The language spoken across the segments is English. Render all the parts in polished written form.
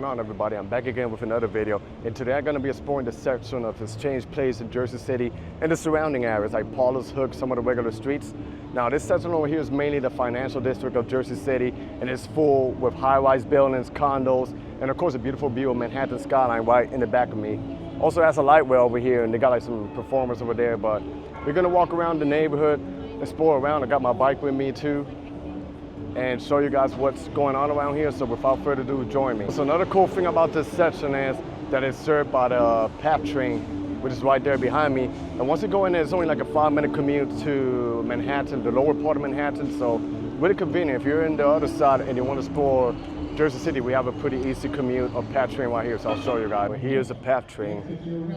on, everybody? I'm back again with another video, and today I'm going to be exploring the section of Exchange Place in Jersey City and the surrounding areas like Paulus Hook, some of the regular streets. Now this section over here is mainly the financial district of Jersey City, and it's full with high-rise buildings, condos, and of course a beautiful view of Manhattan skyline right in the back of me. Also has a light well over here, and they got like some performers over there, but we're going to walk around the neighborhood, explore around. I got my bike with me too, and show you guys what's going on around here. So without further ado, join me. So another cool thing about this section is that it's served by the PATH train, which is right there behind me. And once you go in there, it's only like a 5-minute commute to Manhattan, the lower part of Manhattan. So really convenient. If you're in the other side and you want to explore Jersey City, we have a pretty easy commute of PATH train right here. So I'll show you guys. Here's a PATH train.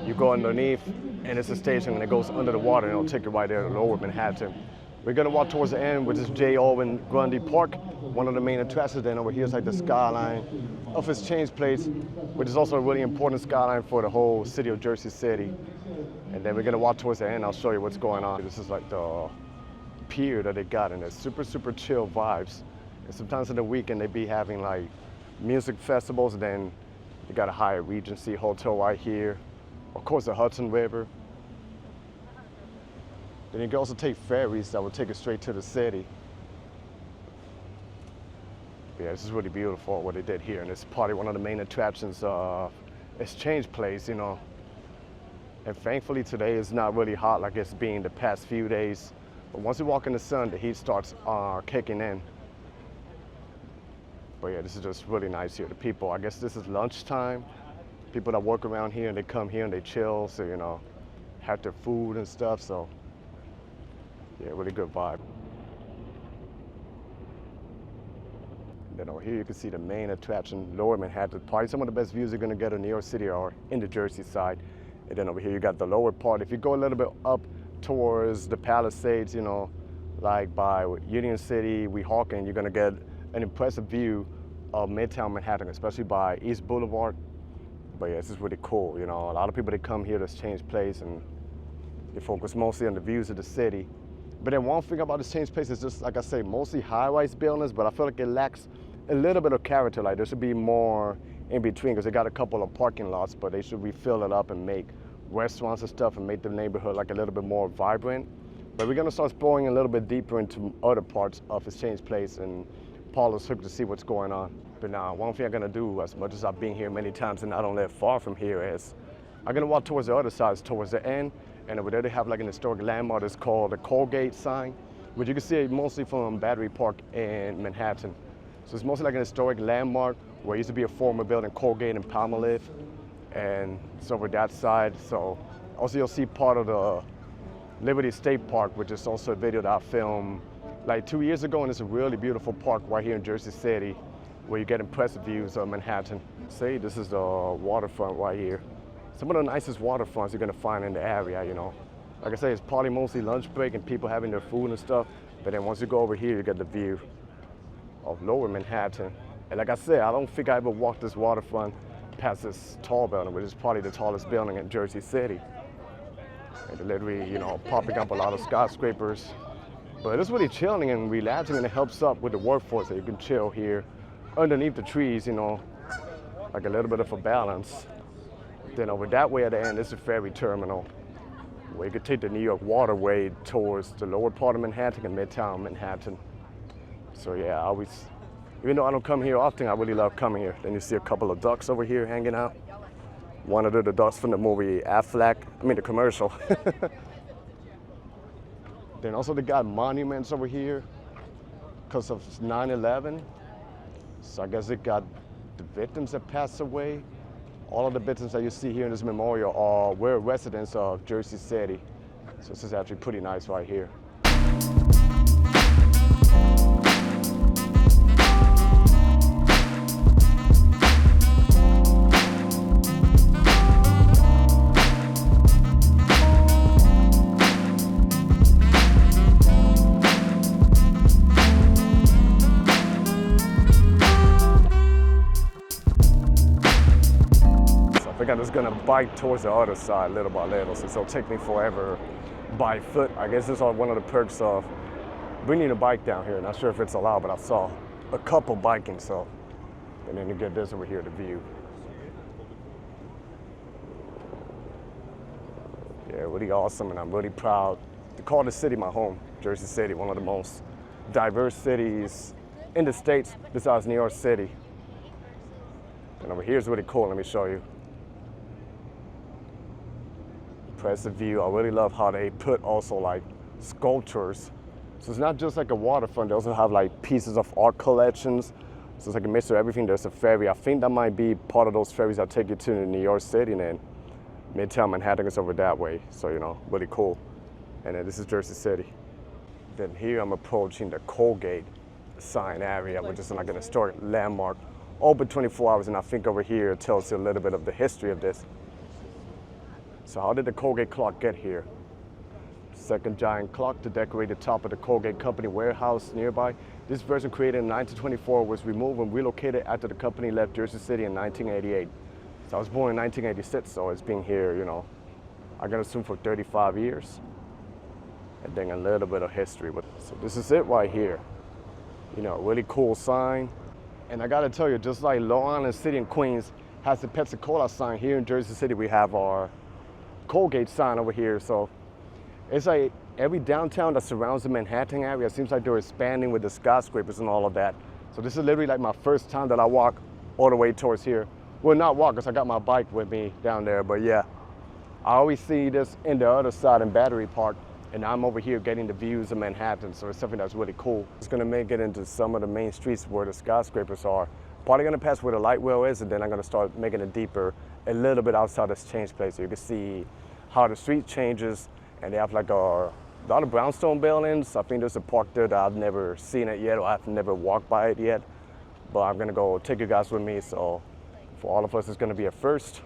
You go underneath, and it's a station, and it goes under the water, and it'll take you right there to lower Manhattan. We're gonna walk towards the end, which is J. Owen Grundy Park, one of the main attractions. Then over here is like the skyline of Exchange Place, which is also a really important skyline for the whole city of Jersey City. And then we're gonna walk towards the end. I'll show you what's going on. This is like the pier that they got, and it's super chill vibes. And sometimes in the weekend they be having like music festivals, and then you got a Hyatt Regency hotel right here. Of course, the Hudson River. Then you can also take ferries that will take you straight to the city. Yeah, this is really beautiful what they did here, and it's probably one of the main attractions of Exchange Place, you know. And thankfully today it's not really hot like it's been the past few days. But once you walk in the sun, the heat starts kicking in. But yeah, this is just really nice here. The people, I guess this is lunchtime. People that work around here, and they come here and they chill, so you know, have their food and stuff. So yeah, really good vibe. Then over here you can see the main attraction, Lower Manhattan. Probably some of the best views you're gonna get in New York City are in the Jersey side. And then over here you got the lower part. If you go a little bit up towards the Palisades, you know, like by Union City, Weehawken, you're gonna get an impressive view of Midtown Manhattan, especially by East Boulevard. But yeah, this is really cool. You know, a lot of people, they come here to Exchange Place and they focus mostly on the views of the city. But then one thing about Exchange Place is just, like I say, mostly high-rise buildings, but I feel like it lacks a little bit of character. Like there should be more in between, because they got a couple of parking lots, but they should refill it up and make restaurants and stuff and make the neighborhood like a little bit more vibrant. But we're gonna start exploring a little bit deeper into other parts of Exchange Place and Paulus Hook to see what's going on. But now, one thing I'm gonna do, as much as I've been here many times and I don't live far from here, is I'm gonna walk towards the other side, towards the end. And over there they have like an historic landmark that's called the Colgate sign, which you can see mostly from Battery Park in Manhattan. So it's mostly like an historic landmark where it used to be a former building, Colgate and Palmolive, and it's over that side. So also you'll see part of the Liberty State Park, which is also a video that I filmed like 2 years ago, and it's a really beautiful park right here in Jersey City where you get impressive views of Manhattan. See, this is the waterfront right here. Some of the nicest waterfronts you're gonna find in the area, you know. Like I say, it's probably mostly lunch break and people having their food and stuff, but then once you go over here, you get the view of Lower Manhattan. And like I said, I don't think I ever walked this waterfront past this tall building, which is probably the tallest building in Jersey City. And they're literally, you know, popping up a lot of skyscrapers. But it's really chilling and relaxing, and it helps up with the workforce that you can chill here underneath the trees, you know, like a little bit of a balance. Then over that way at the end is the ferry terminal, where you could take the New York waterway towards the lower part of Manhattan and Midtown Manhattan. So yeah, I always, even though I don't come here often, I really love coming here. Then you see a couple of ducks over here hanging out. One of the ducks from the movie the commercial. Then also they got monuments over here because of 9/11. So I guess they got the victims that passed away. All of the victims that you see here in this memorial were residents of Jersey City. So this is actually pretty nice right here. I'm just gonna bike towards the other side little by little, since it'll take me forever by foot. I guess this is one of the perks of bringing a bike down here. Not sure if it's allowed, but I saw a couple biking, so And then you get this over here, the view. Yeah, really awesome, and I'm really proud to call this city my home, Jersey City, one of the most diverse cities in the States besides New York City. And over here is really cool, let me show you. Impressive view. I really love how they put also like sculptures. So it's not just like a waterfront, they also have like pieces of art collections. So it's like a mix of everything. There's a ferry. I think that might be part of those ferries that take you to New York City, and then Midtown Manhattan is over that way. So, you know, really cool. And then this is Jersey City. Then here I'm approaching the Colgate sign area, which is like an historic landmark, open 24 hours. And I think over here it tells you a little bit of the history of this. So how did the Colgate clock get here? Second giant clock to decorate the top of the Colgate Company warehouse nearby. This version, created in 1924, was removed and relocated after the company left Jersey City in 1988. So I was born in 1986, so it's been here, you know, I gotta assume for 35 years. And then a little bit of history. So this is it right here. You know, really cool sign. And I gotta tell you, just like Long Island City in Queens has the Pepsi Cola sign, here in Jersey City we have our Colgate sign over here. So it's like every downtown that surrounds the Manhattan area, it seems like they're expanding with the skyscrapers and all of that. So this is literally like my first time that I walk all the way towards here. Well, not walk, because I got my bike with me down there, but yeah. I always see this in the other side in Battery Park, and I'm over here getting the views of Manhattan, so it's something that's really cool. It's gonna make it into some of the main streets where the skyscrapers are. Probably gonna pass where the light well is, and then I'm gonna start making it deeper, a little bit outside this change place, so you can see how the street changes. And they have like a lot of brownstone buildings. I think there's a park there that I've never seen it yet, or I've never walked by it yet. But I'm gonna go take you guys with me, so for all of us, it's gonna be a first.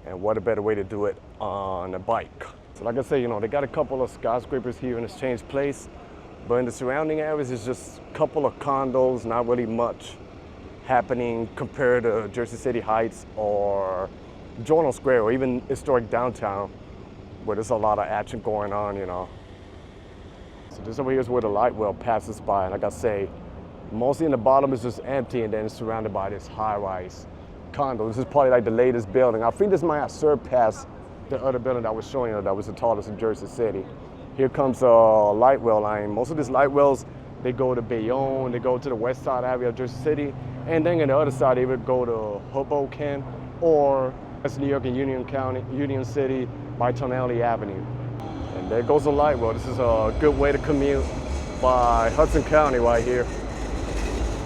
And what a better way to do it on a bike. So like I say, you know, they got a couple of skyscrapers here in Exchange Place, but in the surrounding areas, it's just a couple of condos, not really much happening compared to Jersey City Heights or Journal Square, or even historic downtown, where there's a lot of action going on, you know. So this over here is where the light well passes by, and like I say, mostly in the bottom is just empty, and then it's surrounded by this high-rise condo. This is probably like the latest building. I think this might have surpassed the other building that I was showing you that was the tallest in Jersey City. Here comes a light well line. Most of these light wells, they go to Bayonne, they go to the west side area of Jersey City, and then on the other side, they would go to Hoboken, or that's New York and Union City by Tonelli Avenue. And there goes the light well. This is a good way to commute by Hudson County right here.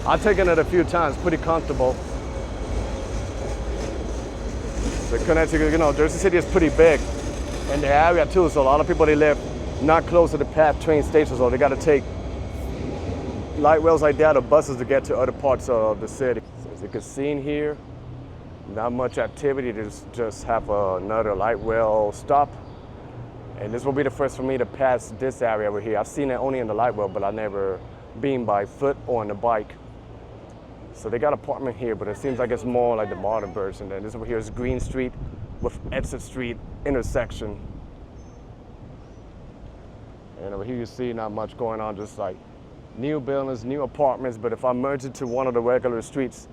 I've taken it a few times, pretty comfortable. The Connecticut, you know, Jersey City is pretty big, and the area too, so a lot of people, they live not close to the PATH train stations, so they gotta take light wells like that or buses to get to other parts of the city. So as you can see in here, not much activity, just have another light well stop. And this will be the first for me to pass this area over here. I've seen it only in the light well, but I've never been by foot or on a bike. So they got an apartment here, but it seems like it's more like the modern version. And this over here is Green Street with Exit Street intersection. And over here you see not much going on, just like new buildings, new apartments. But if I merge it to one of the regular streets,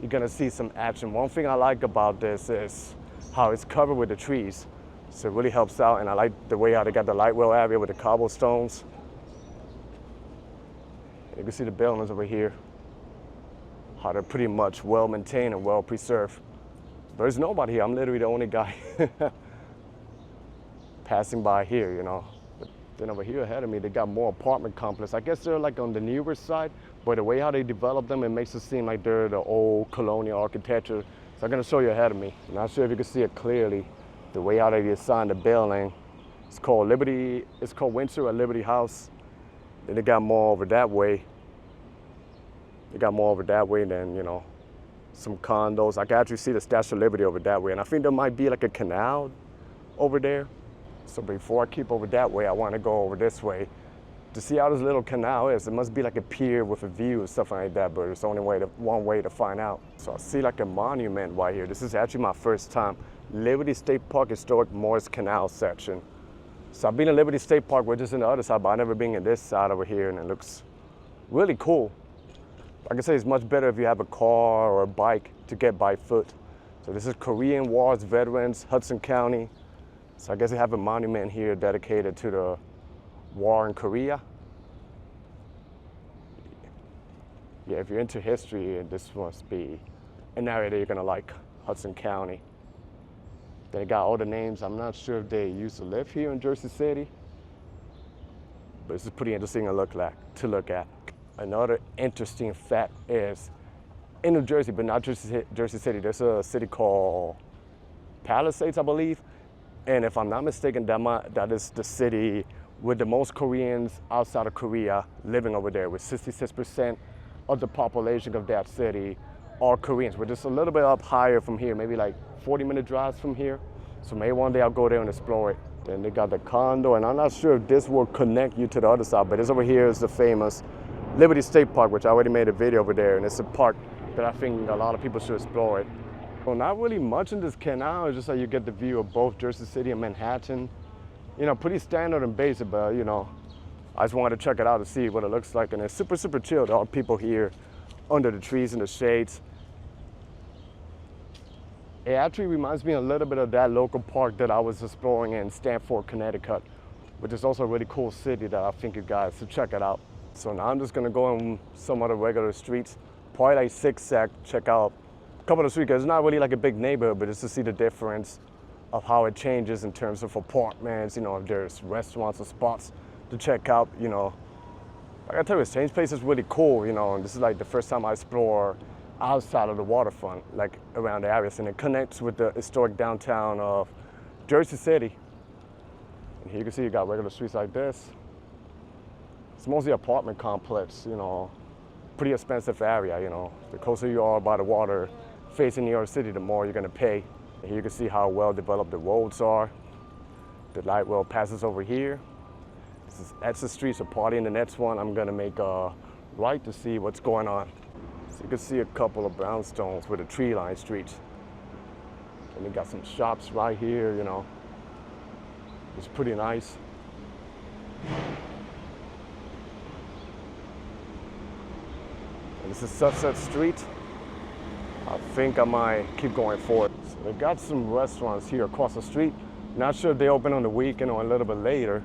you're gonna see some action. One thing I like about this is how it's covered with the trees. So it really helps out, and I like the way how they got the light well area with the cobblestones. You can see the buildings over here, how they're pretty much well maintained and well preserved. There's nobody here. I'm literally the only guy passing by here, you know. But then over here ahead of me, they got more apartment complex. I guess they're like on the newer side, but the way how they develop them, it makes it seem like they're the old colonial architecture. So I'm gonna show you ahead of me. I'm not sure if you can see it clearly, the way how they designed the building. It's called Liberty, it's called Windsor at Liberty House. Then they got more over that way. They got more over that way than, you know, some condos. I can actually see the Statue of Liberty over that way. And I think there might be like a canal over there. So before I keep over that way, I want to go over this way to see how this little canal is. It must be like a pier with a view or something like that, but it's only one way to find out. So I see like a monument right here. This is actually my first time. Liberty State Park Historic Morris Canal section. So I've been in Liberty State Park, which is on the other side, but I've never been in this side over here, and it looks really cool. Like I say, it's much better if you have a car or a bike to get by foot. So this is Korean Wars Veterans, Hudson County. So I guess they have a monument here dedicated to the war in Korea. Yeah, if you're into history, this must be an area that you're gonna like, Hudson County. They got all the names. I'm not sure if they used to live here in Jersey City, but this is pretty interesting to look at. Another interesting fact is, in New Jersey, but not Jersey City, there's a city called Palisades, I believe. And if I'm not mistaken, that is the city with the most Koreans outside of Korea living over there, with 66% of the population of that city are Koreans. We're just a little bit up higher from here, maybe like 40-minute drives from here. So maybe one day I'll go there and explore it. Then they got the condo, and I'm not sure if this will connect you to the other side, but this over here is the famous Liberty State Park, which I already made a video over there, and it's a park that I think a lot of people should explore it. Well, not really much in this canal, it's just that you get the view of both Jersey City and Manhattan. You know, pretty standard and basic, but you know, I just wanted to check it out to see what it looks like, and it's super, super chill. There are people here under the trees and the shades. It actually reminds me a little bit of that local park that I was exploring in Stamford, Connecticut, which is also a really cool city that I think you guys should check it out. So now I'm just gonna go on some of the regular streets, probably like zigzag, check out a couple of streets, because it's not really like a big neighborhood, but just to see the difference of how it changes in terms of apartments, you know, if there's restaurants or spots to check out, you know. Like I tell you, Exchange Place is really cool, you know, and this is like the first time I explore outside of the waterfront, like around the areas, and it connects with the historic downtown of Jersey City. And here you can see you got regular streets like this. It's mostly apartment complex, you know, pretty expensive area, you know. The closer you are by the water facing New York City, the more you're gonna pay. And here you can see how well developed the roads are. The light rail passes over here. That's the street, so party in the next one. I'm gonna make a right to see what's going on. So you can see a couple of brownstones with a tree-lined streets. And they got some shops right here, you know. It's pretty nice. And this is Sunset Street. I think I might keep going forward. So they got some restaurants here across the street. Not sure if they open on the weekend or a little bit later.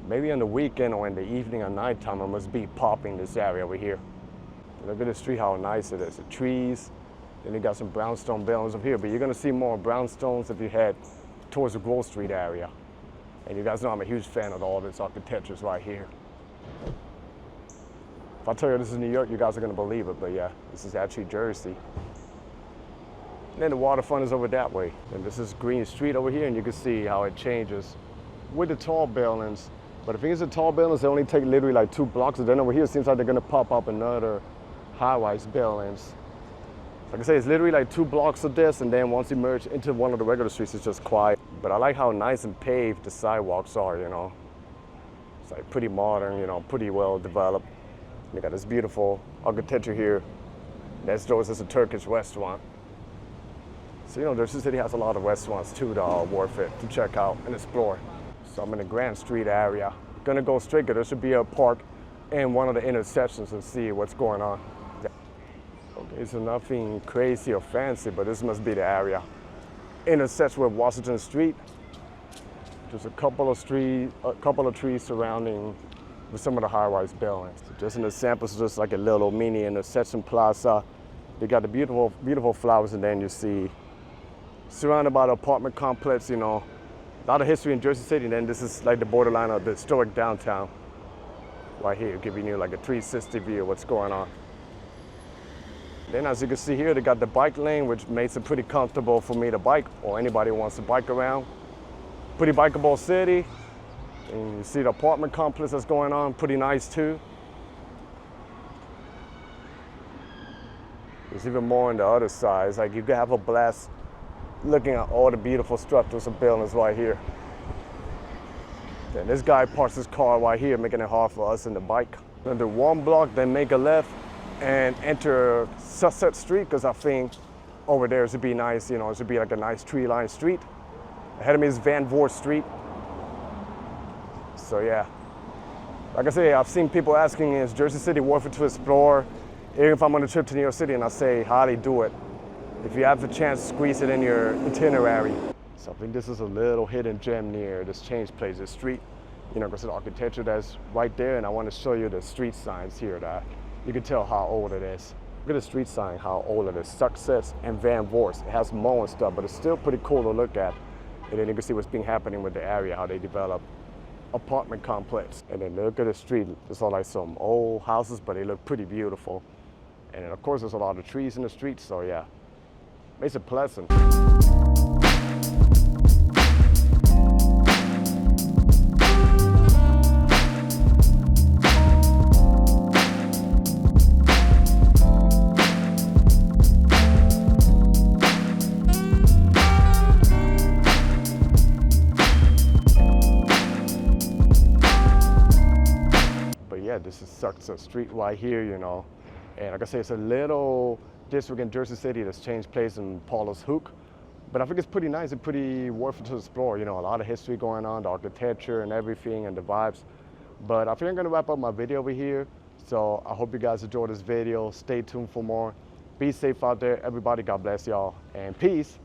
Maybe on the weekend or in the evening or nighttime, I must be popping this area over here. Look at the street, how nice it is. The trees, then they got some brownstone buildings over here, but you're gonna see more brownstones if you head towards the Grove Street area. And you guys know I'm a huge fan of all this architecture right here. If I tell you this is New York, you guys are gonna believe it, but yeah, this is actually Jersey. And then the waterfront is over that way. And this is Green Street over here, and you can see how it changes with the tall buildings. But I think it's the tall buildings, they only take literally like 2 blocks, and then over here it seems like they're gonna pop up another high-rise buildings. Like I say, it's literally like 2 blocks of this, and then once you merge into one of the regular streets, it's just quiet. But I like how nice and paved the sidewalks are, you know. It's like pretty modern, you know, pretty well developed. You got this beautiful architecture here. Next door is a Turkish restaurant. So, you know, Jersey City has a lot of restaurants too that are worth it to check out and explore. So I'm in the Grand Street area. Gonna go straight, there should be a park in one of the intersections and see what's going on. Okay, so nothing crazy or fancy, but this must be the area. Intersects with Washington Street. Just a couple of trees surrounding with some of the high-rise buildings. So just in the sample, it's just like a little mini intersection plaza. They got the beautiful, beautiful flowers, and then you see surrounded by the apartment complex, you know, a lot of history in Jersey City, and then this is like the borderline of the historic downtown. Right here, giving you like a 360 view of what's going on. Then as you can see here, they got the bike lane, which makes it pretty comfortable for me to bike, or anybody who wants to bike around. Pretty bikeable city. And you see the apartment complex that's going on, pretty nice too. There's even more on the other side. It's like you can have a blast looking at all the beautiful structures and buildings right here. Then this guy parks his car right here, making it hard for us in the bike. Under 1 block, then make a left and enter Sunset Street, because I think over there it should be nice, you know, it should be like a nice tree-lined street. Ahead of me is Van Voort Street. So yeah, Like I say, I've seen people asking, is Jersey City worth it to explore? Even if I'm on a trip to New York City, and I say, how they do it. If you have the chance, squeeze it in your itinerary. So I think this is a little hidden gem near this change place, the street. You know, because the architecture that's right there, and I want to show you the street signs here that you can tell how old it is. Look at the street sign, how old it is. Success and Van Voorst. It has Mo and stuff, but it's still pretty cool to look at. And then you can see what's been happening with the area, how they develop apartment complex. And then look at the street. It's all like some old houses, but they look pretty beautiful. And then of course there's a lot of trees in the street, so yeah, makes it pleasant. This is Success Street right here, you know. And like I say, it's a little district in Jersey City that's changed place in Paulus Hook. But I think it's pretty nice and pretty worth it to explore. You know, a lot of history going on, the architecture and everything and the vibes. But I think I'm gonna wrap up my video over here. So I hope you guys enjoyed this video. Stay tuned for more. Be safe out there, everybody. God bless y'all and peace.